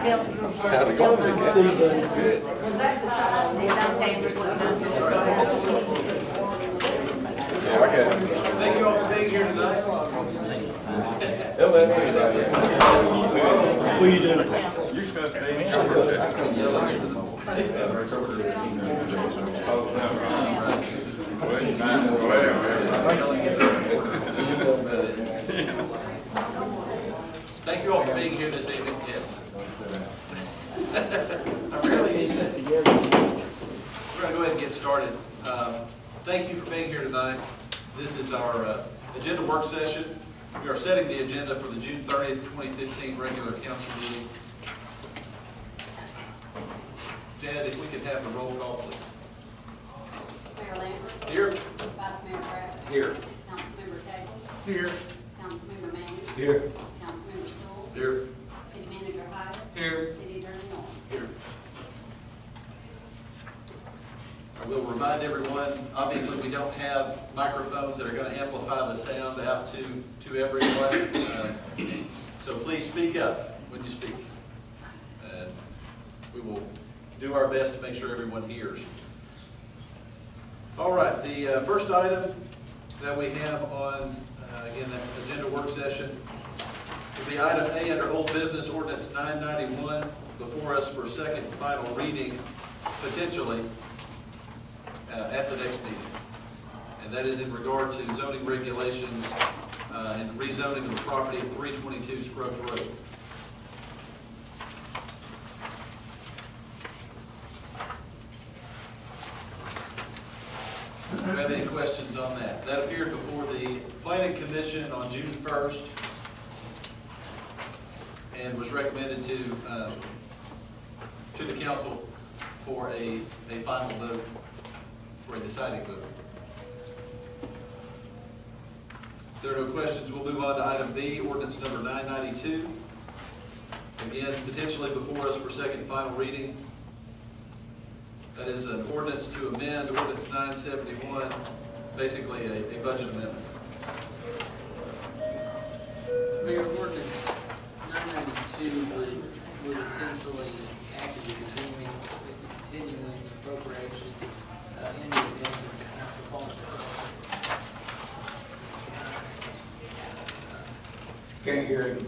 Still, How's it still going? not. Good. Was that the side? They done dangerous one, not just. Yeah, I got it. Thank you all for being here tonight. They'll let me do that, yeah. What are you doing? You're supposed to be. Thank you all for being here this evening, yes. I really need to sit together. We're going to go ahead and get started. Thank you for being here tonight. This is our agenda work session. We are setting the agenda for the June 30th, 2015 regular council meeting. Janet, if we could have the roll call, please. Mayor Lambert. Here. Vice Mayor Bradley. Here. Councilmember Cagle. Here. Councilmember Manning. Here. Councilmember Stoll. Here. City Manager Hyde. Here. City Attorney Norton. Here. I will remind everyone, obviously, we don't have microphones that are going to amplify the sound out to everyone. So please speak up when you speak. And we will do our best to make sure everyone hears. All right, the first item that we have on, again, that agenda work session will be item A under old business ordinance 991 before us for second and final reading, potentially, at the next meeting. And that is in regard to zoning regulations and rezoning of the property at 322 Scruggs Road. Do you have any questions on that? That appeared before the Planning Commission on June 1st and was recommended to the council for a final vote, for a deciding vote. If there are no questions, we'll move on to item B, ordinance number 992. Again, potentially before us for second and final reading. That is an ordinance to amend ordinance 971, basically a budget amendment. Mayor, ordinance 992 would essentially act as a continuing appropriation in the event that the council calls for. Can't hear him.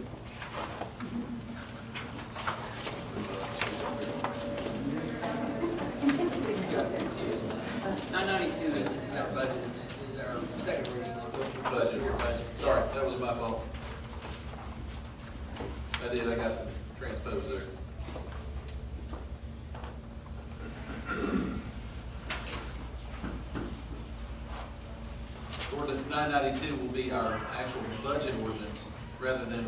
Is our budget, is our second reading of the Budget. Sorry, that was my fault. I got transposed there. Ordinance 992 will be our actual budget ordinance rather than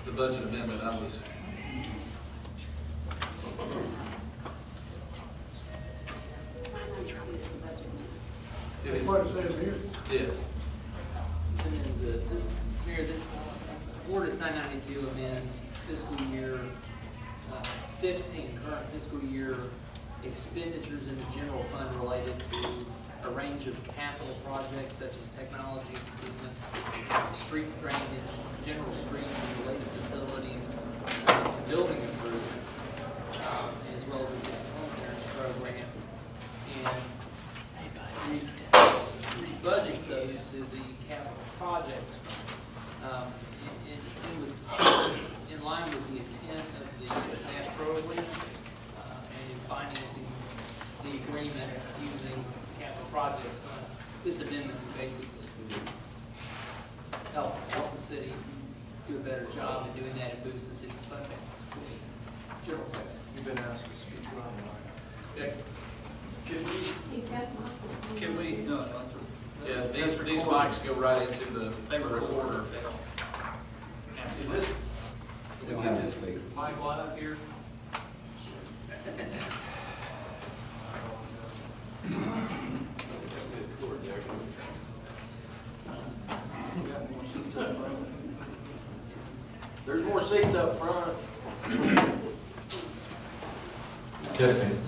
the budget amendment. I was. That's what it says here. Yes. And then Mayor, this ordinance 992 amends fiscal year 15, current fiscal year expenditures in the general fund related to a range of capital projects such as technology improvements, street drainage, general streets and related facilities, and building improvements, as well as the city cemeteries program. And budgets those to the capital projects in line with the intent of the past program and in financing the agreement using capital projects. This amendment would basically help the city do a better job in doing that and boost the city's funding. General. You've been asked to speak. Okay. Can we? No, yeah, these mics go right into the recorder. Is this? Can we get this mic line up here? There's more seats up front. Testing.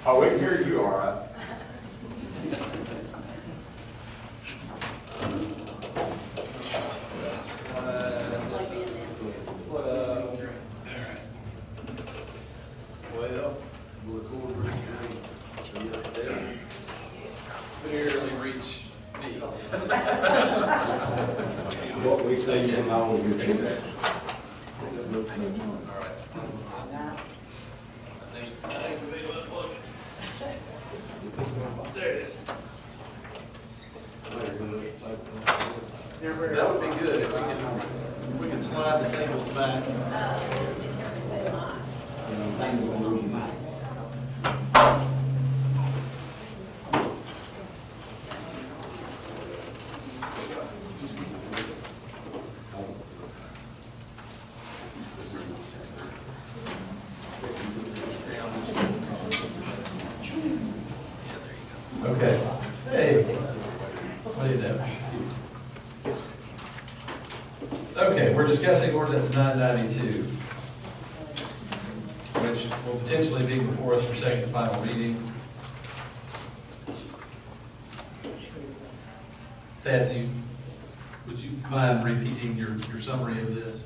Oh, we can hear you all right. What we say you can always do. All right. I think we made a plug. There it is. That would be good if we can slide the tables back. Okay. Hey, what do you know? Okay, we're discussing ordinance 992, which will potentially be before us for second and final reading. Thad, would you mind repeating your summary of this?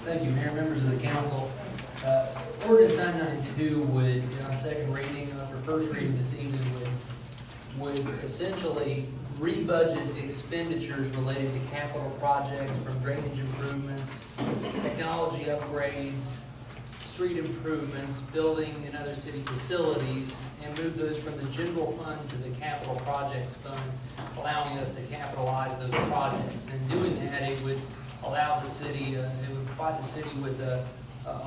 Thank you, Mayor, members of the council. Ordinance 992 would, on second reading, for first reading this evening, would essentially re-budget expenditures related to capital projects from drainage improvements, technology upgrades, street improvements, building and other city facilities, and move those from the general fund to the capital projects fund, allowing us to capitalize those projects. And doing that, it would allow the city, it would provide the city with a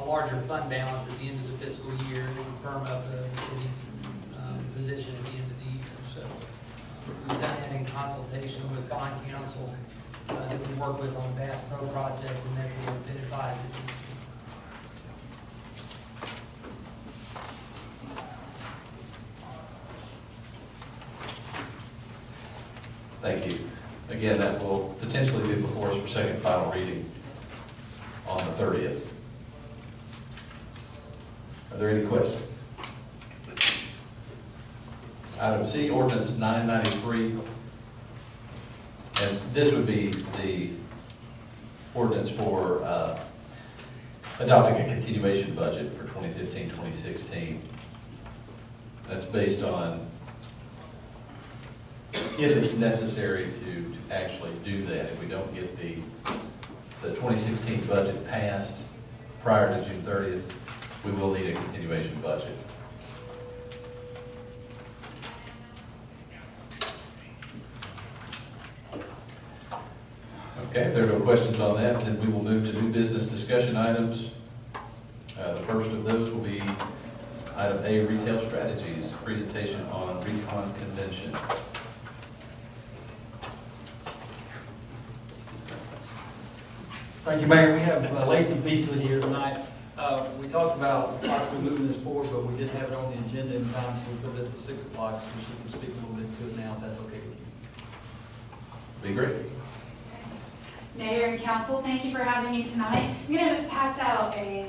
larger fund balance at the end of the fiscal year, and it would firm up the city's position at the end of the year. So we've done that in consultation with bond counsel that we work with on Bass Pro project, and that we have been advised to do so. Thank you. Again, that will potentially be before us for second and final reading on the 30th. Are there any questions? Item C, ordinance 993. And this would be the ordinance for adopting a continuation budget for 2015-2016. That's based on if it's necessary to actually do that. If we don't get the 2016 budget passed prior to June 30th, we will need a continuation budget. Okay, if there are no questions on that, then we will move to new business discussion items. The first of those will be item A, retail strategies, presentation on Recon Convention. Thank you, Mayor. We have Lacey Beasley here tonight. We talked about possibly moving this forward, but we didn't have it on the agenda in time, so we put it at 6 o'clock, so she can speak a little bit to it now, if that's okay with you. Be great. Mayor and council, thank you for having me tonight. I'm going to pass out I'm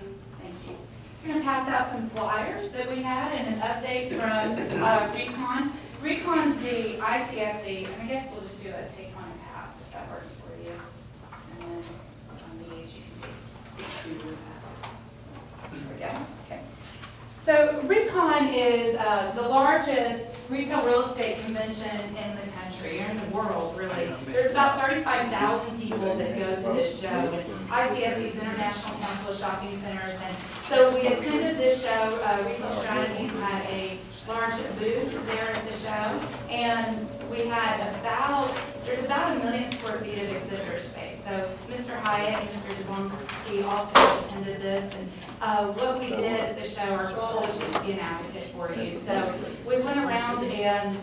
going to pass out some flyers that we had and an update from Recon. Recon's the ICSC, and I guess we'll just do a take on and pass if that works for you. And then on these, you can take two and pass. There we go. Okay. So Recon is the largest retail real estate convention in the country, or in the world, really. There's about 35,000 people that go to this show. ICSC's International Council of Shopping Centers. And so we attended this show. Retail Strategies had a large booth there at the show. And we had there's about 1 million square feet of exhibitor space. So Mr. Hyatt and Mr. Devonski also attended this. And what we did at the show, our goal was just to be an advocate for you. So we went around and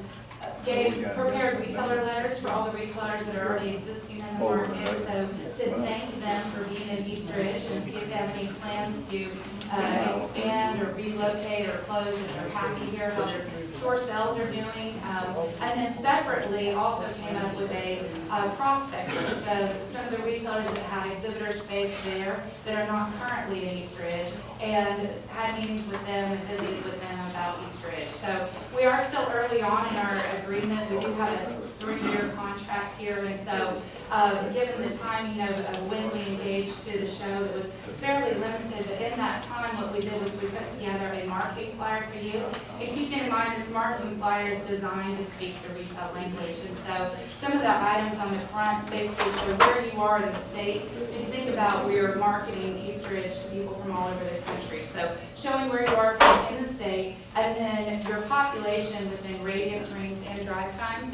prepared retailer letters for all the retailers that are already existing in the market. So to thank them for being in East Ridge and see if they have any plans to expand or relocate or close if they're happy here, how their store sales are doing. And then separately also came up with a prospect list. So some of the retailers that had exhibitor space there that are not currently in East Ridge, and had meetings with them and visited with them about East Ridge. So we are still early on in our agreement. We do have a 3-year contract here. And so, given the timing of when we engaged to the show, it was fairly limited. But in that time, what we did was we put together a marketing flyer for you. And keep in mind, this marketing flyer is designed to speak the retail language. And so some of the items on the front basically show where you are in the state. So you think about we're marketing East Ridge to people from all over the country. So showing where you are in the state, and then your population within radius, rings, and drive times.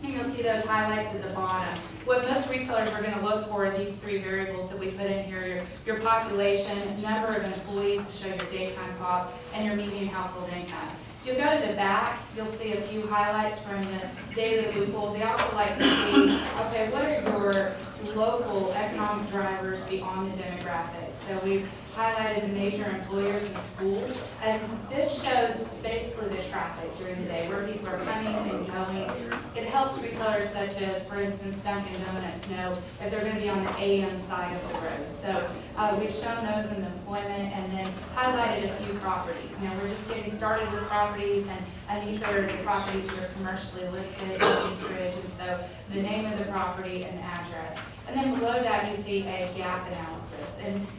And you'll see those highlights at the bottom. What most retailers are going to look for are these three variables that we put in here: your population, number of employees to show your daytime pop, and your median household income. If you go to the back, you'll see a few highlights from the data that we pulled. They also like to see, okay, what are your local economic drivers beyond the demographics? So we've highlighted the major employers and schools, and this shows basically the traffic during the day, where people are coming and going. It helps retailers such as, for instance, Dunkin' Donuts know if they're going to be on the AM side of the road. So we've shown those in the employment and then highlighted a few properties. Now we're just getting started with properties, and these are the properties that are commercially listed in East Ridge, and so the name of the property and the address. And then below that, you see a gap analysis.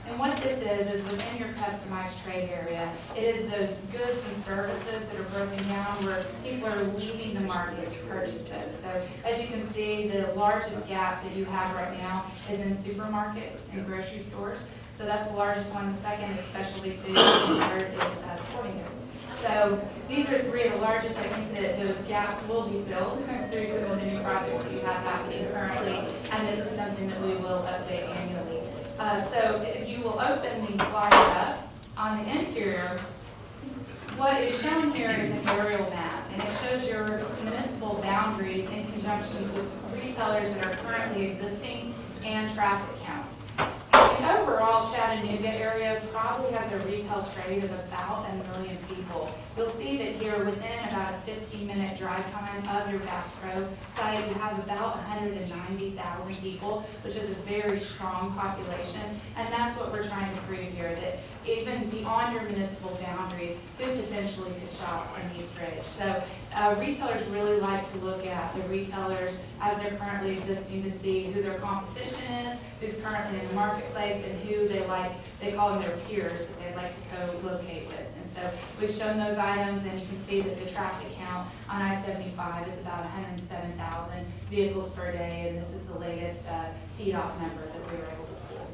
And what this is within your customized trade area, it is those goods and services that are broken down where people are leaving the market to purchase those. So as you can see, the largest gap that you have right now is in supermarkets and grocery stores. So that's the largest one. The second is specialty food, and the third is sporting goods. So these are three of the largest. I think that those gaps will be filled through some of the new projects that you have happening currently, and this is something that we will update annually. So if you will open these flyers up, on the interior, what is shown here is an aerial map, and it shows your municipal boundaries in conjunction with retailers that are currently existing and traffic counts. The overall Chattanooga area probably has a retail trade of about 1 million people. You'll see that here within about a 15-minute drive time of your Bass Pro site, you have about 190,000 people, which is a very strong population. And that's what we're trying to prove here, that even beyond your municipal boundaries, who potentially could shop in East Ridge. So retailers really like to look at the retailers as they're currently existing to see who their competition is, who's currently in the marketplace, and who they call them their peers that they'd like to co-locate with. And so we've shown those items, and you can see that the traffic count on I-75 is about 107,000 vehicles per day, and this is the latest TDOT number that we were able to pull.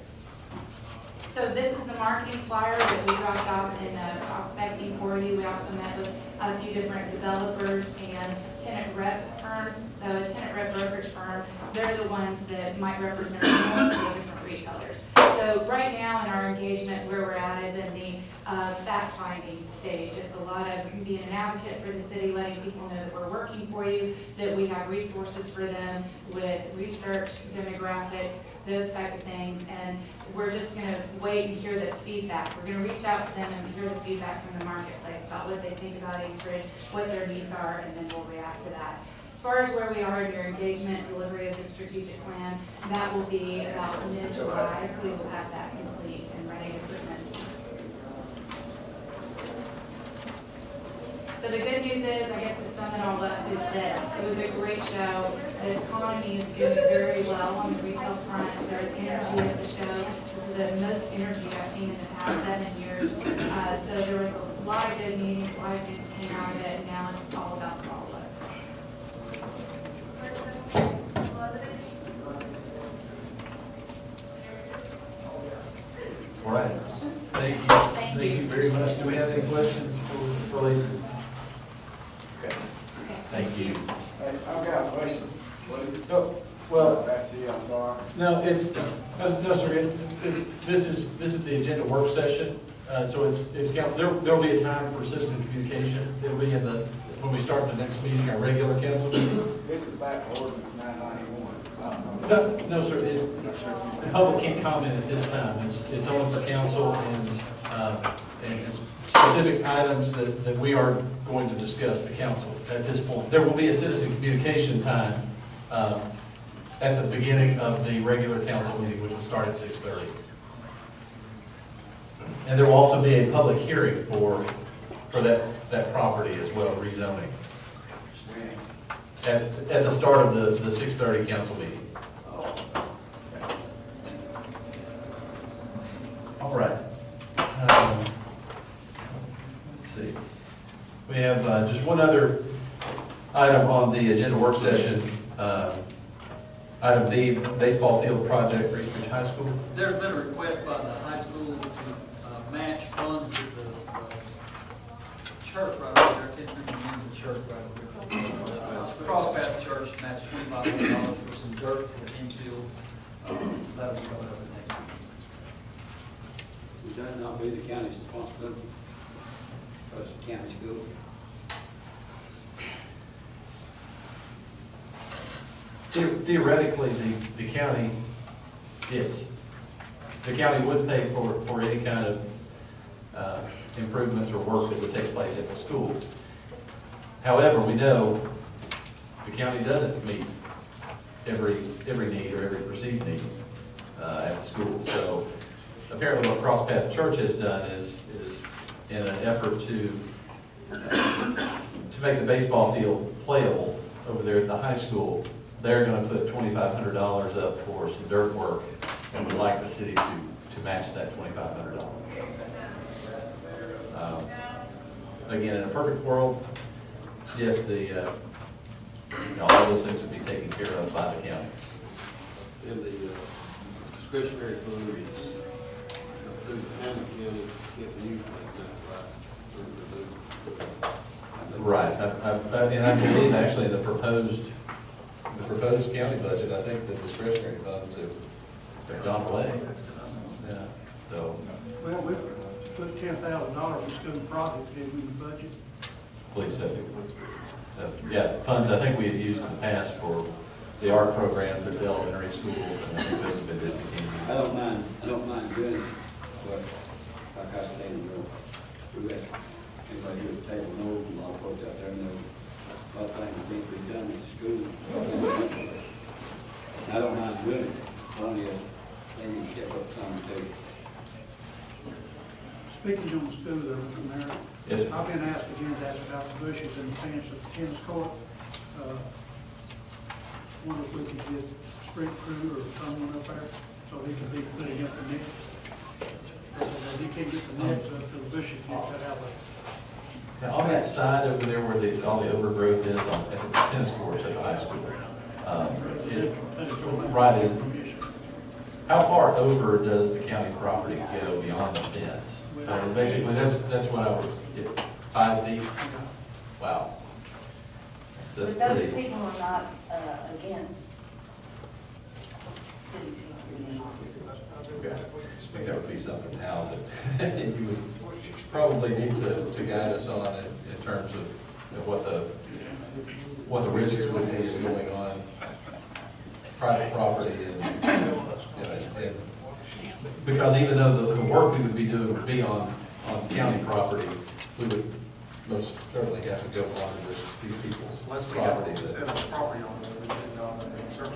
So this is the marketing flyer that we dropped off in prospecting for you. We also met with a few different developers and tenant rep firms. So a tenant rep brokerage firm, they're the ones that might represent multiple different retailers. So right now in our engagement, where we're at is in the fact-finding stage. It's a lot of being an advocate for the city, letting people know that we're working for you, that we have resources for them with research, demographics, those type of things, and we're just going to wait and hear the feedback. We're going to reach out to them and hear the feedback from the marketplace about what they think about East Ridge, what their needs are, and then we'll react to that. As far as where we are in your engagement, delivery of the strategic plan, that will be about mid-July. We will have that complete and ready to present. So the good news is, I guess to sum it all up, is that it was a great show. The economy is doing very well on the retail front. There's energy at the show. This is the most energy I've seen in the past 7 years. So there was a lot of good meetings, a lot of things came out of it, and now it's all about the follow-up. All right. Thank you. Thank you. Very much. Do we have any questions for Lisa? Okay. Thank you. Hey, I've got a question. Oh, well, Back to you, I'm sorry. no, it's, no, sir, this is the agenda work session. So it's council, there'll be a time for citizen communication. It'll be when we start the next meeting, our regular council meeting. This is back to ordinance 991. No, sir, the public can't comment at this time. It's only for council and it's specific items that we are going to discuss the council at this point. There will be a citizen communication time at the beginning of the regular council meeting, which will start at 6:30. And there will also be a public hearing for that property as well, rezoning. at the start of the 6:30 council meeting. All right. Let's see. We have just one other item on the agenda work session. Item B, baseball field project, Reese Ridge High School. There's been a request by the high school to match funds with the church right over there, I can't remember the name of the church right over there. Cross Path Church matched $2,500 for some dirt for the infield. That'll be coming up next week. Would that not be the county's responsibility? Because the county school. Theoretically, the county, yes, the county would pay for any kind of improvements or work that would take place at the school. However, we know the county doesn't meet every need or every perceived need at the school. So apparently what Cross Path Church has done is in an effort to make the baseball field playable over there at the high school, they're going to put $2,500 up for some dirt work, and would like the city to match that $2,500. Again, in a perfect world, yes, all of those things would be taken care of by the county. And the discretionary fund is, through the Hammond County, get the use like that, right? Right, and I believe actually the proposed county budget, I think the discretionary funds have gone away. Yeah, so. Well, we put $10,000 in school projects in the budget. Please, yeah, funds I think we had used in the past for the art programs at the elementary schools, and I think those have been discontinued. I don't mind doing it, but like I said, we got anybody here at the table knows, and a lot of folks out there know, a lot of things that need to be done at the school. I don't mind doing it, only if they need to step up some too. Speaking on the school there, Mr. Mayor. Yes, sir. I've been asked again to ask about the bushes and the fence at the tennis court. Wonder if we could get street crew or someone up there so he can be putting up the nets. Because he can't get the nets up to the bushes get cut out of it. Now, on that side over there where all the overgrowth is at the tennis courts at the high school, right, how far over does the county property go beyond the fence? Basically, that's what I was, 5 feet? Wow. So But that's those pretty, people are not against city people. okay. I think that would be something now that you would probably need to guide us on in terms of what the risks would be of going on private property and because even though the work we would be doing would be on county property, we would most certainly have to go on to these people's property. Set up property on the surface.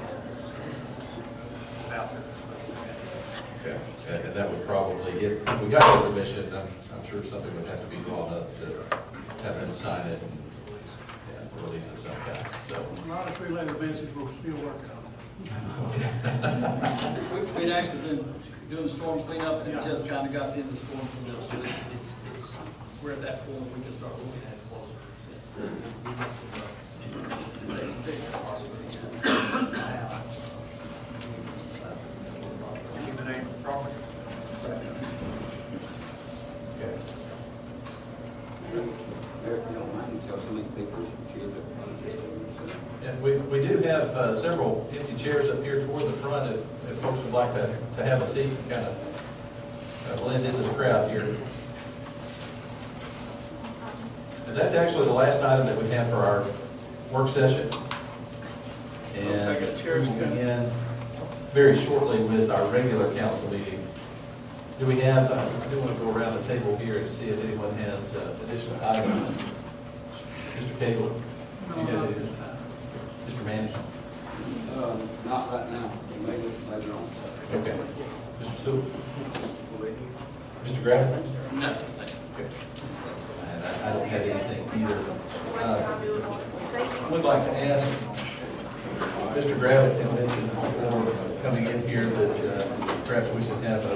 Out there. Okay, and that would probably, if we got the permission, I'm sure something would have to be drawn up to have them sign it and release it some kind, so. A lot of relay the message, we're still working on We'd actually been doing storm cleanup, and it just kind of got into storm cleanup, so we're at that point we can start looking at it closer. Take some pictures possibly. Keep the name of the property. Okay. If you don't mind, tell some of these people some cheers up front. Yeah, we do have several empty chairs up here toward the front if folks would like to have a seat and kind of blend into the crowd here. And that's actually the last item that we have for our work session. And Looks like a chair's we'll got- begin very shortly with our regular council meeting. Do we have, I do want to go around the table here and see if anyone has additional items. Mr. Cagle, you have anything? Mr. Manning? Not right now, maybe later on. Okay. Mr. Sewell? Mr. Graff? No. Okay. And I don't have anything either. I would like to ask Mr. Gravitt had mentioned before coming in here that perhaps we should have a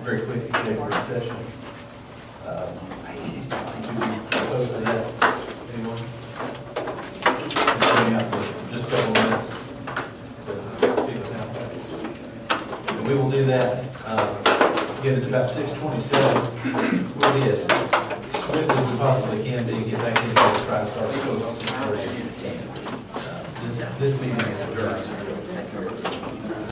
very quick executive session. To be opposed to that, anyone? Coming out for just a couple of minutes to speak about. And we will do that. Again, it's about 6:27. We'll be as swift as we possibly can be, get back into the try to start close to 6:30. This meeting is adjourned.